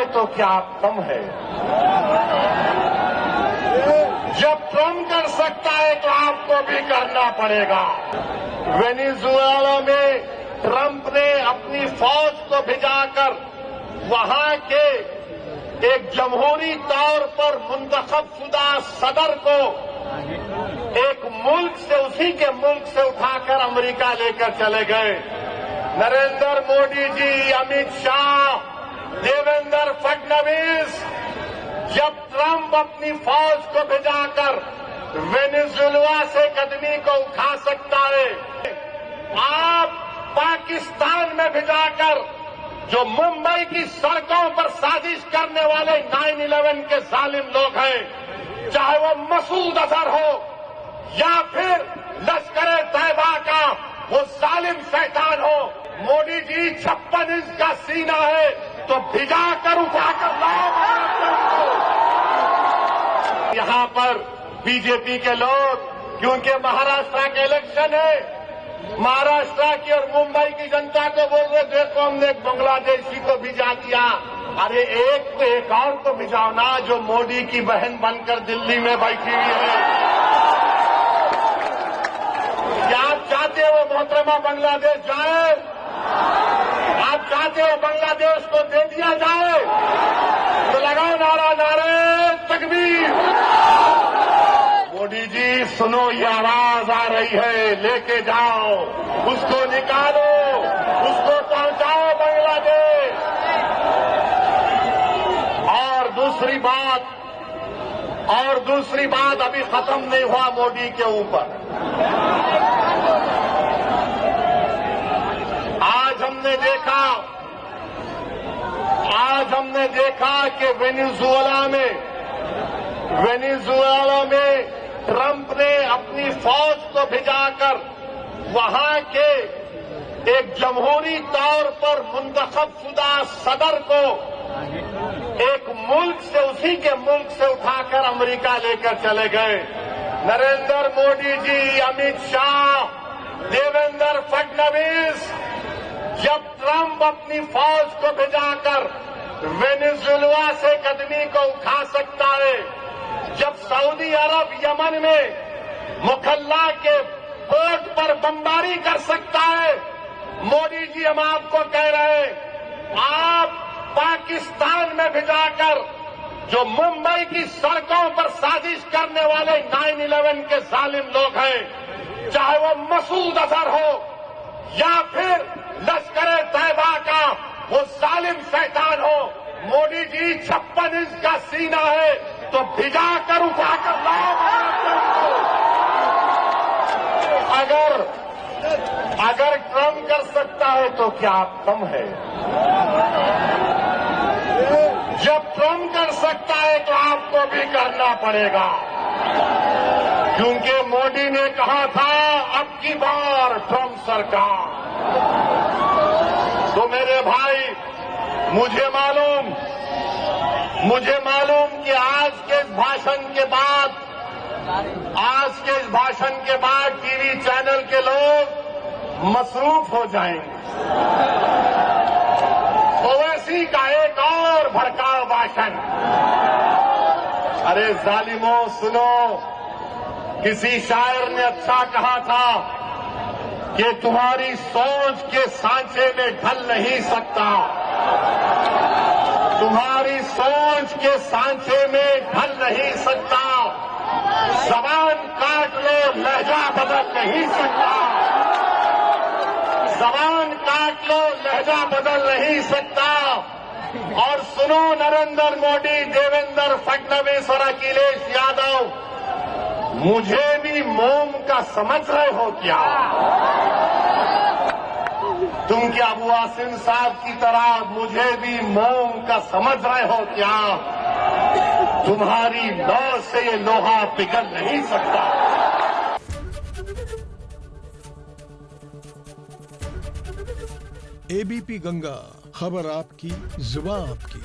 है तो क्या कम है? जब ट्रम्प कर सकता है तो आपको भी करना पड़ेगा। वेनेजुएला में ट्रम्प ने अपनी फौज को भिजाकर वहां के एक जमहूरी तौर पर मुंतखब शुदा सदर को एक मुल्क से, उसी के मुल्क से उठाकर अमेरिका लेकर चले गए। नरेंद्र मोदी जी, अमित शाह, देवेंद्र फडणवीस, जब ट्रम्प अपनी फौज को भिजाकर वेनेजुएला से कदमी को उठा सकता है, आप पाकिस्तान में भिजाकर जो मुंबई की सड़कों पर साजिश करने वाले 9/11 के जालिम लोग हैं, चाहे वो मसूद अजहर हो या फिर लश्कर-ए-तैयबा का वो जालिम शैतान हो, मोदी जी 56 इंच का सीना है तो भिजाकर उठाकर लाओ। यहाँ पर बीजेपी के लोग, क्योंकि महाराष्ट्र के इलेक्शन है, महाराष्ट्र की और मुंबई की जनता को बोल रहे देखो हमने एक बांग्लादेशी को भिजा दिया। अरे एक तो एक और को भिजाओ ना जो मोदी की बहन बनकर दिल्ली में बैठी हुई है। क्या आप चाहते हो मोहतरमा बांग्लादेश जाए? आप चाहते हो बांग्लादेश को दे दिया जाए? तो लगाओ नारा, नारे तकबीर। मोदी जी सुनो, ये आवाज आ रही है, लेके जाओ, उसको निकालो, उसको पहुंचाओ बांग्लादेश। और दूसरी बात अभी खत्म नहीं हुआ मोदी के ऊपर। आज हमने देखा कि वेनेजुएला में ट्रम्प ने अपनी फौज को भिजाकर वहां के एक जमहूरी तौर पर मुंतखब शुदा सदर को एक मुल्क से, उसी के मुल्क से उठाकर अमेरिका लेकर चले गए। नरेंद्र मोदी जी, अमित शाह, देवेंद्र फडणवीस, जब ट्रम्प अपनी फौज को भिजाकर वेनेजुएला से कदमी को उठा सकता है, जब सऊदी अरब यमन में मुखल्ला के पोर्ट पर बमबारी कर सकता है, मोदी जी हम आपको कह रहे हैं, आप पाकिस्तान में भिजाकर जो मुंबई की सड़कों पर साजिश करने वाले 9/11 के जालिम लोग हैं, चाहे वो मसूद अजहर हो या फिर लश्कर-ए-तैयबा का वो जालिम शैतान हो, मोदी जी 56 इंच का सीना है तो भिजाकर उठाकर लाओ। अगर ट्रम्प कर सकता है तो क्या कम है? जब ट्रम्प कर सकता है तो आपको भी करना पड़ेगा, क्योंकि मोदी ने कहा था अब की बार ट्रम्प सरकार। तो मेरे भाई, मुझे मालूम कि आज के इस भाषण के बाद टीवी चैनल के लोग मसरूफ हो जाएंगे। ओवैसी का एक और भड़काऊ भाषण। अरे जालिमों सुनो, किसी शायर ने अच्छा कहा था कि तुम्हारी सोच के सांचे में ढल नहीं सकता, तुम्हारी सोच के सांचे में ढल नहीं सकता, जबान काट लो लहजा बदल नहीं सकता, जबान काट लो लहजा बदल नहीं सकता। और सुनो नरेंद्र मोदी, देवेंद्र फडणवीस और अखिलेश यादव, मुझे भी मोम का समझ रहे हो क्या? तुम क्या अबू आसिम साहब की तरह मुझे भी मोम का समझ रहे हो क्या? तुम्हारी लौ से ये लोहा पिघल नहीं सकता। एबीपी गंगा, खबर आपकी, जुबान आपकी।